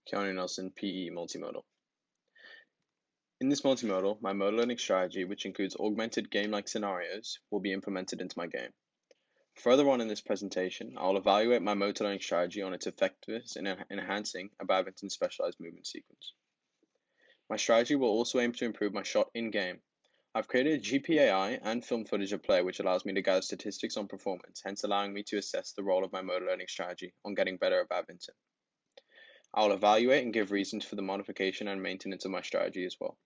Keanu PE Multimodal. In this multimodal, my modal learning strategy, which includes augmented game-like scenarios, will be implemented into my game. Further on in this presentation, I will evaluate my motor learning strategy on its effectiveness in enhancing a badminton specialized movement sequence. My strategy will also aim to improve my shot in-game. I've created a GPAI and film footage of play which allows me to gather statistics on performance, hence allowing me to assess the role of my motor learning strategy on getting better at badminton. I will evaluate and give reasons for the modification and maintenance of my strategy as well.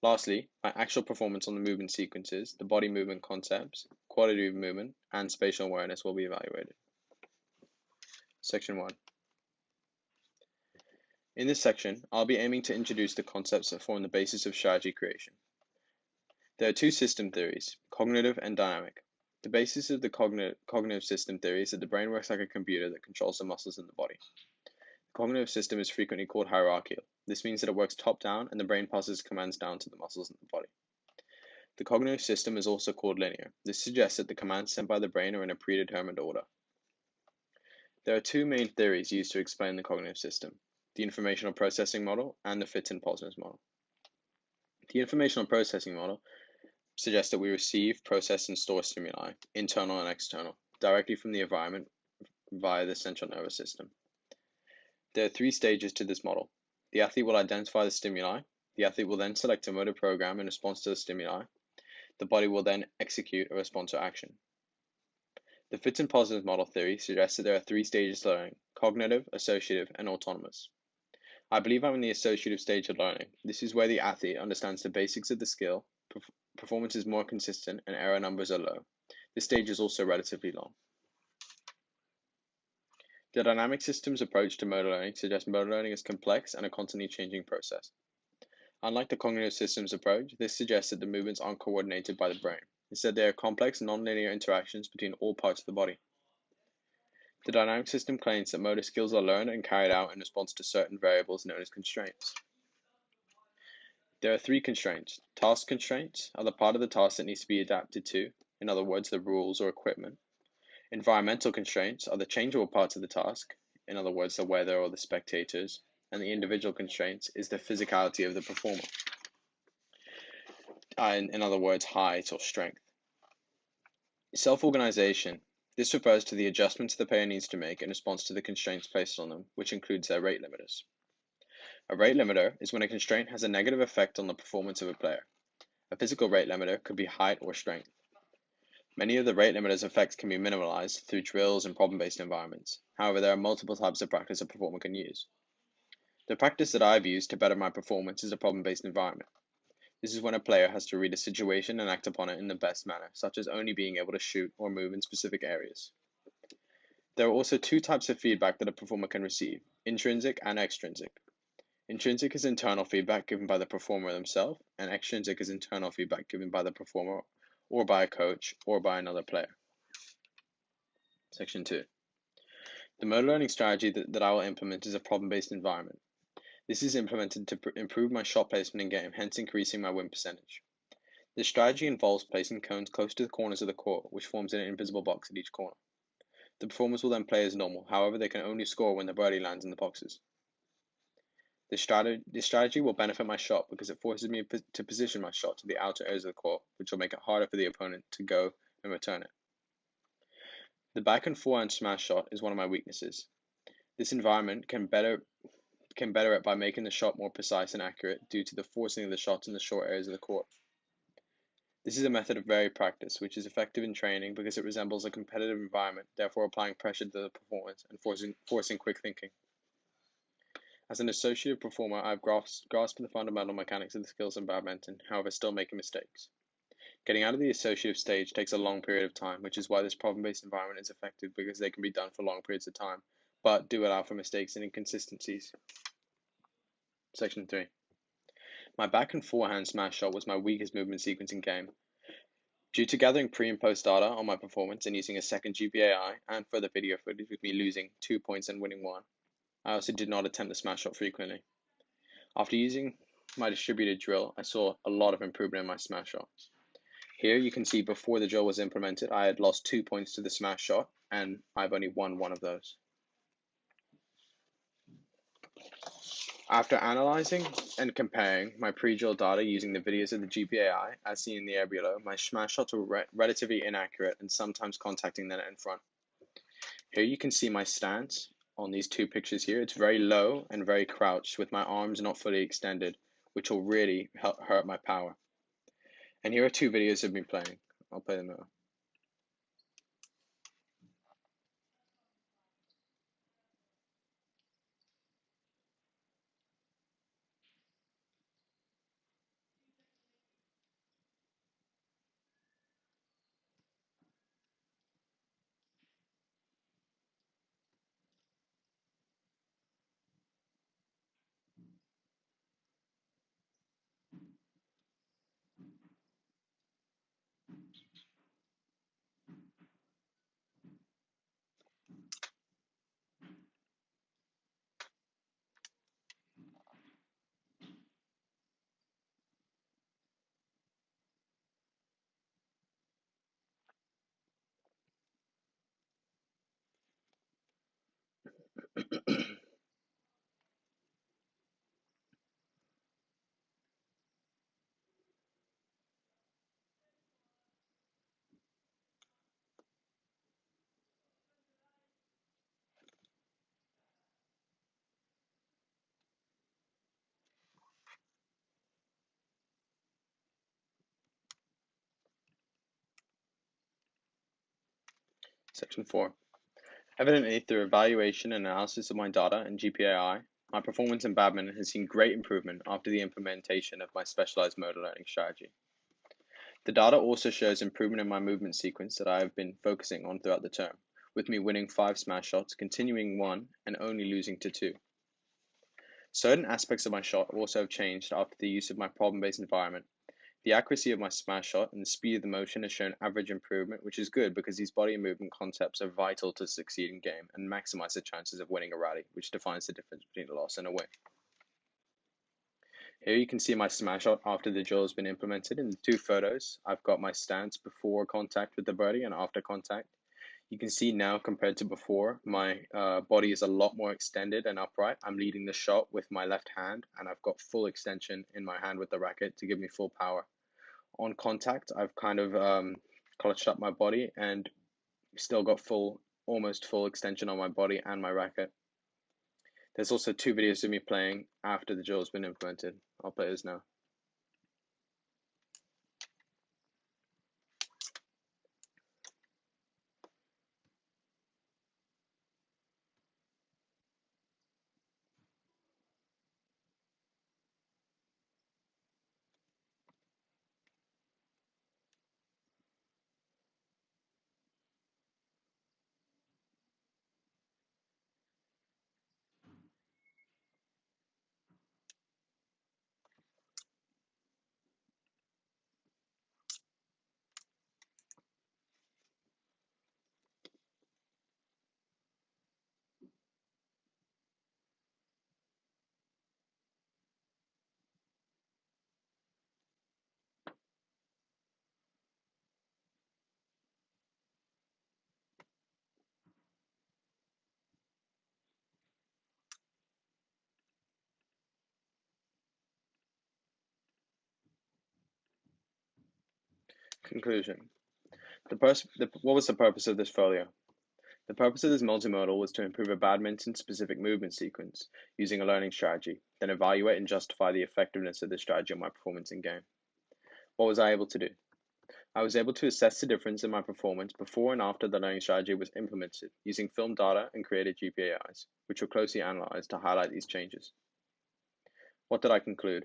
Lastly, my actual performance on the movement sequences, the body movement concepts, quality of movement, and spatial awareness will be evaluated. Section 1. In this section, I'll be aiming to introduce the concepts that form the basis of strategy creation. There are two system theories, cognitive and dynamic. The basis of the cognitive system theory is that the brain works like a computer that controls the muscles in the body. The cognitive system is frequently called hierarchical. This means that it works top-down and the brain passes commands down to the muscles in the body. The cognitive system is also called linear. This suggests that the commands sent by the brain are in a predetermined order. There are two main theories used to explain the cognitive system, the informational processing model and the Fitts and Posner's model. The informational processing model suggests that we receive, process, and store stimuli, internal and external, directly from the environment via the central nervous system. There are three stages to this model. The athlete will identify the stimuli. The athlete will then select a motor program in response to the stimuli. The body will then execute a response or action. The Fitts and Posner's model theory suggests that there are three stages to learning: cognitive, associative, and autonomous. I believe I'm in the associative stage of learning. This is where the athlete understands the basics of the skill, performance is more consistent, and error numbers are low. This stage is also relatively long. The dynamic systems approach to motor learning suggests motor learning is complex and a constantly changing process. Unlike the cognitive systems approach, this suggests that the movements aren't coordinated by the brain. Instead, they are complex, non-linear interactions between all parts of the body. The dynamic system claims that motor skills are learned and carried out in response to certain variables known as constraints. There are three constraints. Task constraints are the part of the task that needs to be adapted to, in other words, the rules or equipment. Environmental constraints are the changeable parts of the task, in other words, the weather or the spectators, and the individual constraints is the physicality of the performer, in other words, height or strength. Self-organization. This refers to the adjustments the player needs to make in response to the constraints placed on them, which includes their rate limiters. A rate limiter is when a constraint has a negative effect on the performance of a player. A physical rate limiter could be height or strength. Many of the rate limiters' effects can be minimalized through drills and problem-based environments. However, there are multiple types of practice a performer can use. The practice that I've used to better my performance is a problem-based environment. This is when a player has to read a situation and act upon it in the best manner, such as only being able to shoot or move in specific areas. There are also two types of feedback that a performer can receive, intrinsic and extrinsic. Intrinsic is internal feedback given by the performer themselves, and extrinsic is internal feedback given by the performer or by a coach or by another player. Section 2. The motor learning strategy that I will implement is a problem-based environment. This is implemented to improve my shot placement in game, hence increasing my win percentage. This strategy involves placing cones close to the corners of the court, which forms an invisible box at each corner. The performers will then play as normal, however they can only score when the birdie lands in the boxes. This strategy will benefit my shot because it forces me to position my shot to the outer areas of the court, which will make it harder for the opponent to go and return it. The back and forehand smash shot is one of my weaknesses. This environment can better it by making the shot more precise and accurate due to the forcing of the shots in the short areas of the court. This is a method of varied practice, which is effective in training because it resembles a competitive environment, therefore applying pressure to the performance and forcing quick thinking. As an associative performer, I've grasped the fundamental mechanics of the skills in badminton, however still making mistakes. Getting out of the associative stage takes a long period of time, which is why this problem-based environment is effective because they can be done for long periods of time, but do allow for mistakes and inconsistencies. Section 3. My back and forehand smash shot was my weakest movement sequence in game. Due to gathering pre and post data on my performance and using a second GPAI and further video footage with me losing 2 points and winning 1, I also did not attempt the smash shot frequently. After using my distributed drill, I saw a lot of improvement in my smash shot. Here you can see before the drill was implemented, I had lost 2 points to the smash shot, and I've only won one of those. After analyzing and comparing my pre-drill data using the videos of the GPAI, as seen in the area below, my smash shots were relatively inaccurate and sometimes contacting the net in front. Here you can see my stance on these two pictures here. It's very low and very crouched with my arms not fully extended, which will really hurt my power. And here are two videos of me playing. I'll play them now. Section 4. Evidently, through evaluation and analysis of my data and GPAI, my performance in badminton has seen great improvement after the implementation of my specialized modal learning strategy. The data also shows improvement in my movement sequence that I have been focusing on throughout the term, with me winning 5 smash shots, continuing 1, and only losing to 2. Certain aspects of my shot also have changed after the use of my problem-based environment. The accuracy of my smash shot and the speed of the motion has shown average improvement, which is good because these body and movement concepts are vital to succeed in game and maximize the chances of winning a rally, which defines the difference between a loss and a win. Here you can see my smash shot after the drill has been implemented. In the two photos, I've got my stance before contact with the birdie and after contact. You can see now compared to before, my body is a lot more extended and upright. I'm leading the shot with my left hand, and I've got full extension in my hand with the racket to give me full power. On contact, I've kind of clutched up my body and still got almost full extension on my body and my racket. There's also two videos of me playing after the drill has been implemented. I'll play those now. Conclusion. What was the purpose of this folio? The purpose of this multimodal was to improve a badminton-specific movement sequence using a learning strategy, then evaluate and justify the effectiveness of this strategy on my performance in game. What was I able to do? I was able to assess the difference in my performance before and after the learning strategy was implemented using film data and created GPAIs, which were closely analyzed to highlight these changes. What did I conclude?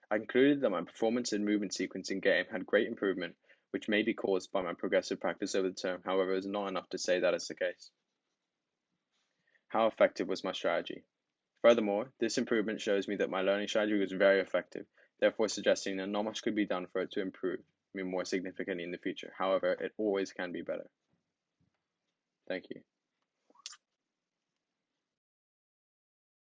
I concluded that my performance and movement sequence in game had great improvement, which may be caused by my progressive practice over the term. However, it is not enough to say that is the case. How effective was my strategy? Furthermore, this improvement shows me that my learning strategy was very effective, therefore suggesting that not much could be done for it to improve me more significantly in the future. However, it always can be better. Thank you.